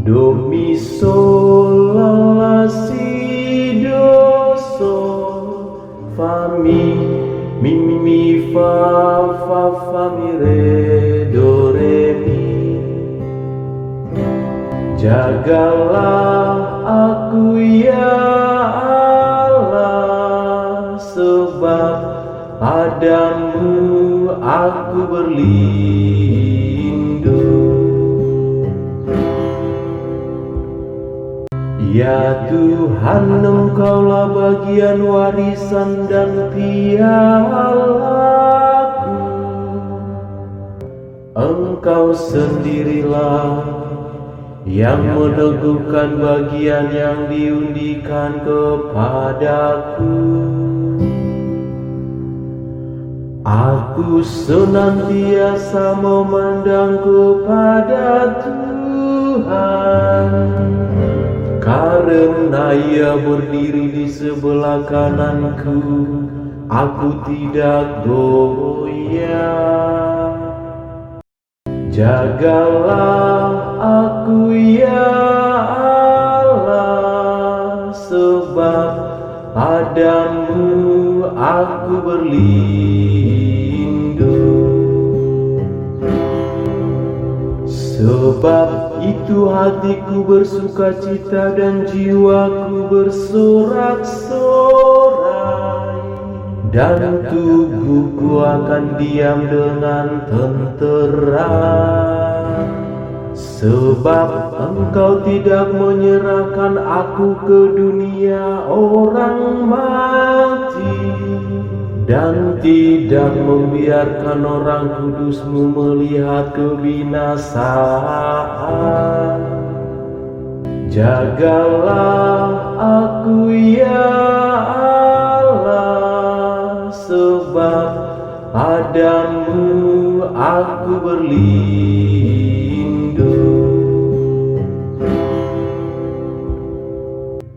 Do mi sol la la si do sol fa mi fa fa mi re do re mi. Jagalah aku ya Allah, sebab padamu aku berlindung. Ya Tuhan, Engkaulah bagian warisan dan pialaku. Engkau sendirilah yang meneguhkan bagian yang diundikan kepadaku. Aku senantiasa memandang kepada Tuhan, karena Ia berdiri di sebelah kananku, aku tidak goyah. Jagalah aku ya Allah, sebab padamu aku berlindung. Sebab itu hatiku bersukacita dan jiwaku bersorak-sorai, dan tubuhku akan diam dengan tentera. Sebab Engkau tidak menyerahkan aku ke dunia orang mati, dan tidak membiarkan orang kudus-Mu melihat kebinasaan. Jagalah aku ya Allah, sebab padamu aku berlindung.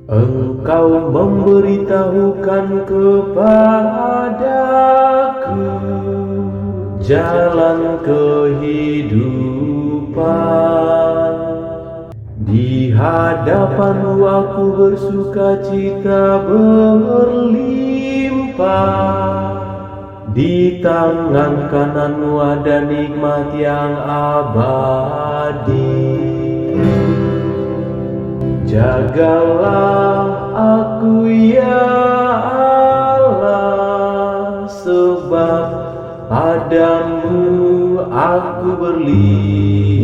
Engkau memberitahukan kepadaku jalan kehidupan. Di hadapan-Mu aku bersukacita berlimpah. Di tangan kanan-Mu ada nikmat yang abadi. Jagalah aku ya Allah, sebab padamu aku berlindung.